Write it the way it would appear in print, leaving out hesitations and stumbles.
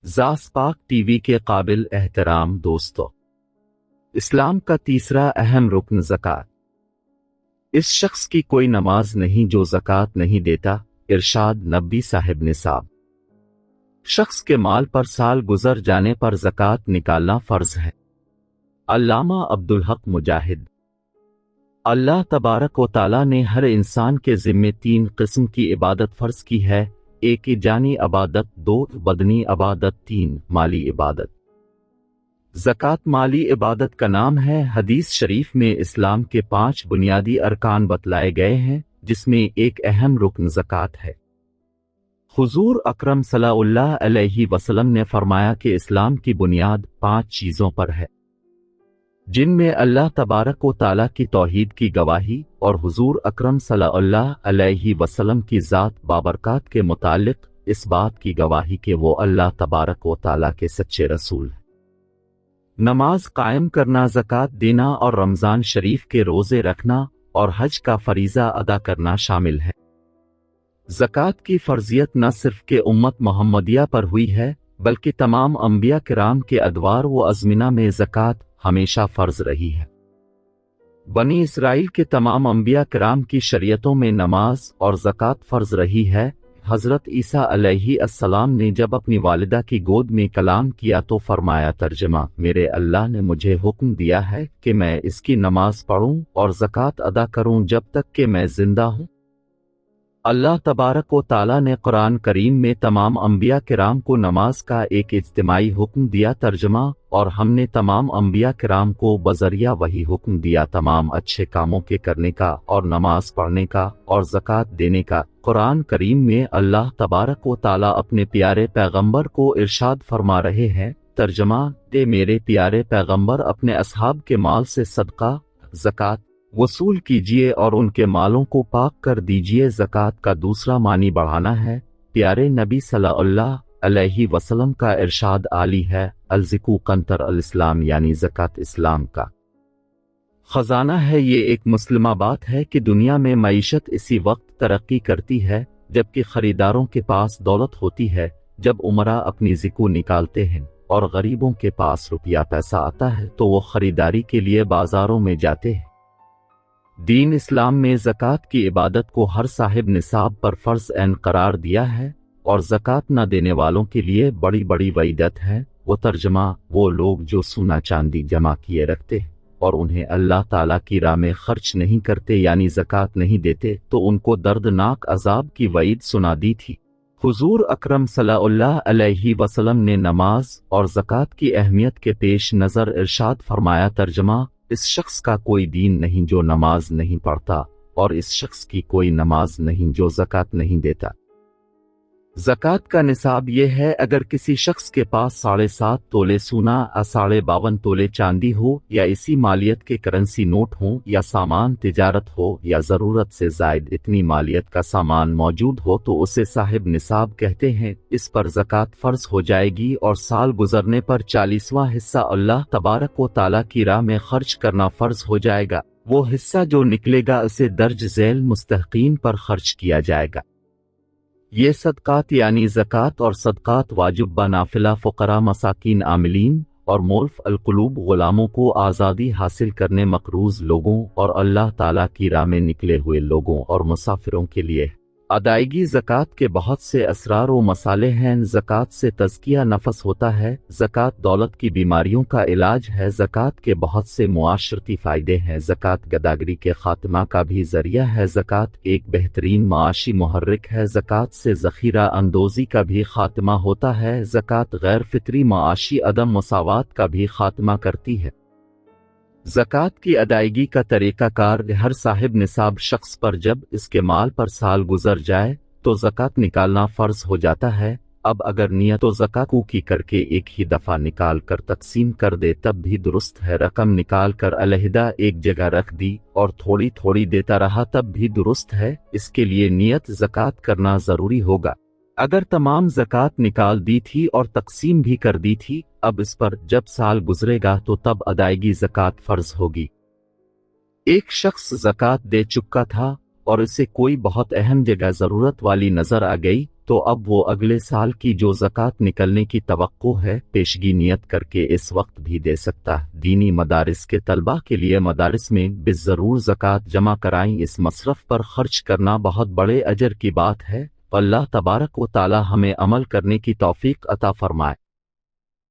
ज़ास्पाक TV के काबिल एहतराम दोस्तों, इस्लाम का तीसरा अहम रुकन ज़कात। इस शख्स की कोई नमाज नहीं जो ज़कात नहीं देता। इरशाद नबी साहिब निसाब। शख्स के माल पर साल गुजर जाने पर ज़कात निकालना फ़र्ज है। अल्लामा अब्दुल हक मुजाहिद। अल्लाह तबारक व तआला ने हर इंसान के ज़िम्मे 3 किस्म की इबादत फ़र्ज की है। 1 जानी इबादत, 2 बदनी इबादत, 3 माली इबादत। ज़कात माली इबादत का नाम है। हदीस शरीफ में इस्लाम के 5 बुनियादी अरकान बतलाए गए हैं, जिसमें एक अहम रुकन ज़कात है। हुज़ूर अकरम सल्लल्लाहु अलैहि वसल्लम ने फरमाया कि इस्लाम की बुनियाद 5 चीज़ों पर है, जिनमें अल्लाह तबारक व तआला की तौहीद की गवाही और हुज़ूर अकरम सल्लल्लाहु अलैहि वसल्लम की ज़ात बाबरकात के मुतालिक इस बात की गवाही कि वो अल्लाह तबारक व तआला के सच्चे रसूल हैं। नमाज कायम करना, ज़कात देना और रमज़ान शरीफ के रोज़े रखना और हज का फरीज़ा अदा करना शामिल है। ज़कात की फ़र्ज़ियत न सिर्फ के उम्मत मोहम्मदिया पर हुई है, बल्कि तमाम अंबिया किराम के अदवार व अज़मिना में ज़कात हमेशा फ़र्ज रही है। बनी इसराइल के तमाम अंबिया किराम की शरीयतों में नमाज और ज़कात फ़र्ज रही है। हज़रत ईसा अलैहिस्सलाम ने जब अपनी वालिदा की गोद में कलाम किया तो फरमाया, तर्जमा, मेरे अल्लाह ने मुझे हुक्म दिया है कि मैं इसकी नमाज पढ़ूं और ज़कात अदा करूं जब तक कि मैं जिंदा हूं। अल्लाह तबारक व तआला ने कुरान करीम में तमाम अंबिया किराम को नमाज का एक इज्तिमाई हुक्म दिया। तर्जमा, और हमने तमाम अंबिया किराम को बज़रिया वही हुक्म दिया तमाम अच्छे कामों के करने का और नमाज पढ़ने का और ज़कात देने का। कुरान करीम में अल्लाह तबारक व तआला अपने प्यारे पैगंबर को इरशाद फरमा रहे हैं। तर्जमा, दे मेरे प्यारे पैगंबर अपने असहाब के माल से सदका ज़कात वसूल कीजिए और उनके मालों को पाक कर दीजिए। ज़कात का दूसरा मानी बढ़ाना है। प्यारे नबी सल्लल्लाहु अलैहि वसल्लम का इरशाद आली है, अलज़िकू कंतर अल इस्लाम, यानी ज़कात इस्लाम का खजाना है। ये एक मुस्लिमा बात है कि दुनिया में मईशत इसी वक्त तरक्की करती है जबकि खरीदारों के पास दौलत होती है। जब उमरा अपनी ज़िकू निकालते हैं और गरीबों के पास रुपया पैसा आता है तो वो खरीदारी के लिए बाजारों में जाते हैं। दीन इस्लाम में ज़कात की इबादत को हर साहिब निसाब पर फ़र्ज़ ऐन करार दिया है और ज़कात न देने वालों के लिए बड़ी बड़ी वईदत है। वो तर्जमा, वो लोग जो सोना चांदी जमा किए रखते हैं और उन्हें अल्लाह ताला की राह में खर्च नहीं करते, यानी ज़कात नहीं देते, तो उनको दर्दनाक अजाब की वईद सुना दी थी। हुज़ूर अकरम सल्लल्लाहु अलैहि वसल्लम ने नमाज और ज़कात की अहमियत के पेश नज़र इरशाद फरमाया, तर्जमा, इस शख्स का कोई दीन नहीं जो नमाज नहीं पढ़ता और इस शख्स की कोई नमाज नहीं जो ज़कात नहीं देता। ज़कात का निसाब यह है, अगर किसी शख्स के पास 7.5 तोले सोना या 52 तोले चांदी हो या इसी मालियत के करेंसी नोट हो या सामान तिजारत हो या ज़रूरत से ज़ायद इतनी मालियत का सामान मौजूद हो तो उसे साहिब निसाब कहते हैं। इस पर ज़कात फ़र्ज हो जाएगी और साल गुजरने पर 40वां हिस्सा अल्लाह तबारक व तआला की राह में खर्च करना फ़र्ज हो जाएगा। वो हिस्सा जो निकलेगा उसे दर्ज झैल मुस्तहक़ीन पर खर्च किया जाएगा। ये सदकात यानी ज़कात और सदकात वाजिब बनाफिला फ़ुक़रा, मसाकीन, आमिलीन और मोल्फ अलकुलूब ग़ुलामों को आज़ादी हासिल करने मक़रूज़ लोगों और अल्लाह ताला की राह में निकले हुए लोगों और मुसाफिरों के लिए अदायगी। ज़कात के बहुत से असरार व मसाले हैं। ज़कात से तज़किया नफ़स होता है। ज़कात दौलत की बीमारियों का इलाज है। ज़कात के बहुत से मुआशरती फ़ायदे हैं। ज़कात गदागरी के ख़ात्मा का भी ज़रिया है। ज़कात एक बेहतरीन माशी मुहर्रिक है। ज़कात से ज़ख़ीरा अंदोज़ी का भी ख़ात्मा होता है। ज़कात गैर फ़ितरी माशी अदम मसावात का भी ख़ात्मा करती है। ज़कात की अदायगी का तरीक़ाकार, हर साहिब निसाब शख्स पर जब इसके माल पर साल गुजर जाए तो ज़कात निकालना फ़र्ज हो जाता है। अब अगर नियत तो ज़कात की करके एक ही दफ़ा निकाल कर तकसीम कर दे तब भी दुरुस्त है। रकम निकाल कर अलहदा एक जगह रख दी और थोड़ी थोड़ी देता रहा तब भी दुरुस्त है। इसके लिए नियत ज़कात करना ज़रूरी होगा। अगर तमाम ज़कात निकाल दी थी और तकसीम भी कर दी थी, अब इस पर जब साल गुजरेगा तो तब अदायगी ज़कात फ़र्ज होगी। एक शख्स ज़कात दे चुका था और इसे कोई बहुत अहम जगह ज़रूरत वाली नज़र आ गई تو اب وہ اگلے سال کی جو زکوٰۃ نکلنے کی توقع ہے پیشگی نیت کر کے اس وقت بھی دے سکتا ہے۔ دینی مدارس کے طلباء کے لیے مدارس میں بالضرور زکوٰۃ جمع کرائیں۔ اس مصرف پر خرچ کرنا بہت بڑے اجر کی بات ہے۔ اللہ تبارک و تعالی ہمیں عمل کرنے کی توفیق عطا فرمائے۔